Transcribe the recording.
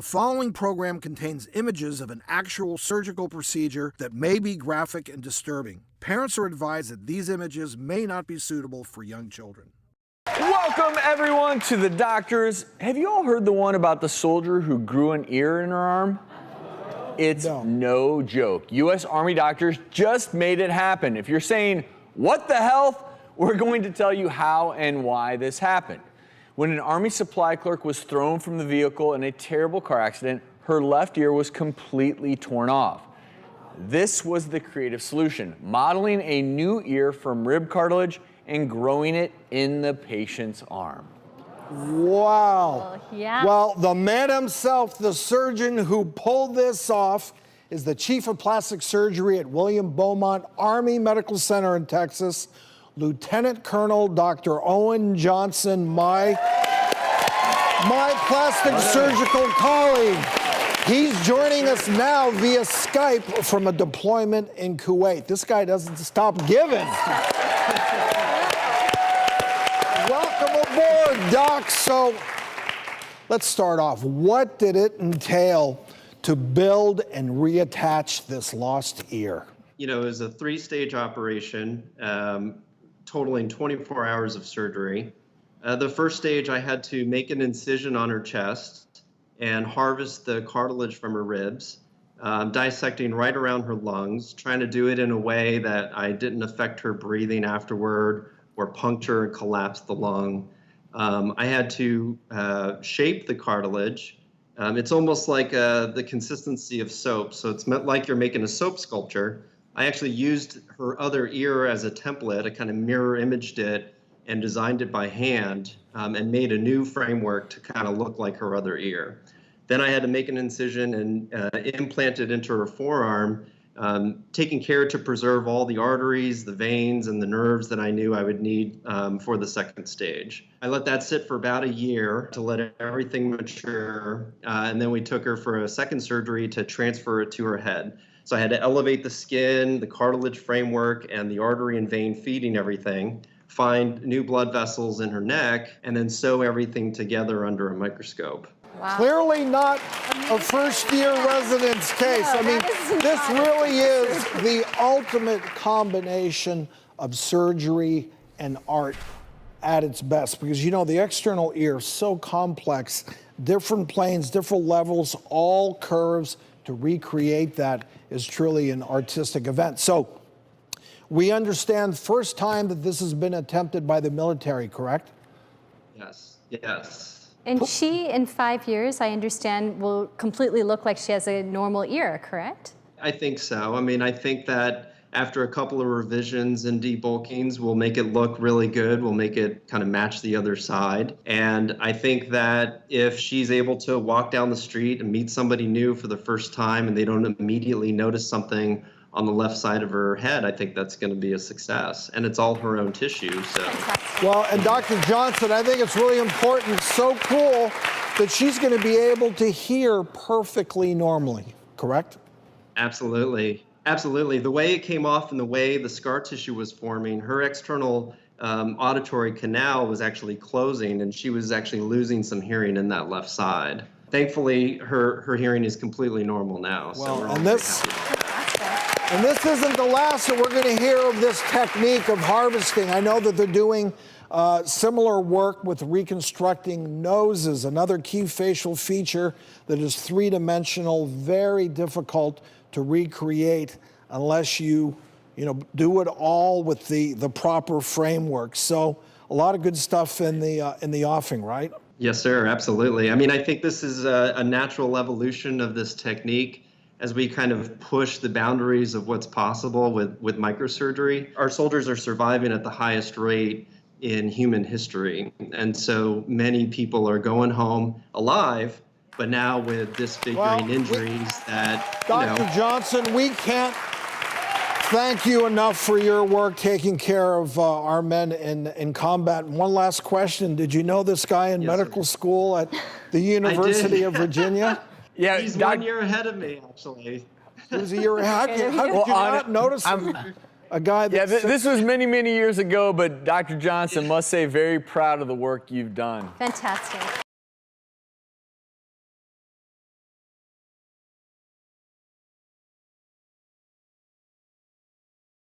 The following program contains images of an actual surgical procedure that may be graphic and disturbing. Parents are advised that these images may not be suitable for young children. Welcome everyone to the doctors. Have you all heard the one about the soldier who grew an ear in her arm? It's no joke. U.S. Army doctors just made it happen. If you're saying, what the hell? We're going to tell you how and why this happened. When an Army supply clerk was thrown from the vehicle in a terrible car accident, her left ear was completely torn off. This was the creative solution, modeling a new ear from rib cartilage and growing it in the patient's arm. Wow. Yeah. Well, the man himself, the surgeon who pulled this off, is the chief of plastic surgery at William Beaumont Army Medical Center in Texas, Lieutenant Colonel Dr. Owen Johnson, my plastic surgical colleague. He's joining us now via Skype from a deployment in Kuwait. This guy doesn't stop giving. Welcome aboard, Doc. So let's start off. What did it entail to build and reattach this lost ear? You know, it was a 3-stage operation, totaling 24 hours of surgery. The first stage, I had to make an incision on her chest and harvest the cartilage from her ribs, dissecting right around her lungs, trying to do it in a way that I didn't affect her breathing afterward or puncture and collapse the lung. I had to shape the cartilage. It's almost like the consistency of soap, so it's like you're making a soap sculpture. I actually used her other ear as a template. I kind of mirror imaged it and designed it by hand and made a new framework to kind of look like her other ear. Then I had to make an incision and implant it into her forearm, taking care to preserve all the arteries, the veins, and the nerves that I knew I would need for the second stage. I let that sit for about a year to let everything mature, and then we took her for a second surgery to transfer it to her head. So I had to elevate the skin, the cartilage framework, and the artery and vein feeding everything, find new blood vessels in her neck, and then sew everything together under a microscope. Wow. Clearly not a first-year residence case. No, I mean, this not really is the ultimate combination of surgery and art at its best, because you know the external ear is so complex, different planes, different levels, all curves. To recreate that is truly an artistic event. So we understand first time that this has been attempted by the military, correct? Yes, yes. And she, in 5 years, I understand, will completely look like she has a normal ear, correct? I think so. I mean, I think that after a couple of revisions and debulkings, we'll make it look really good. We'll make it kind of match the other side. And I think that if she's able to walk down the street and meet somebody new for the first time and they don't immediately notice something on the left side of her head, I think that's going to be a success. And it's all her own tissue, so. Well, and Dr. Johnson, I think it's really important, so cool, that she's going to be able to hear perfectly normally, correct? Absolutely. Absolutely. The way it came off and the way the scar tissue was forming, her external auditory canal was actually closing, and she was actually losing some hearing in that left side. Thankfully, her hearing is completely normal now. Well, so we're all and very this isn't the last that we're going to hear of this technique of harvesting. I know that they're doing similar work with reconstructing noses, another key facial feature that is three-dimensional, very difficult to recreate unless you do it all with the proper framework. So a lot of good stuff in the offing, right? Yes, sir. Absolutely. I mean, I think this is a natural evolution of this technique as we kind of push the boundaries of what's possible with microsurgery. Our soldiers are surviving at the highest rate in human history. And so many people are going home alive, but now with disfiguring injuries that, Dr. Johnson, we can't thank you enough for your work taking care of our men in combat. One last question. Did you know this guy in medical school at the University of Virginia? Yeah, he's 1 year ahead of me, actually. He was a year ahead. How did you not notice a guy that... Yeah, this was many, many years ago, but Dr. Johnson must say very proud of the work you've done. Fantastic.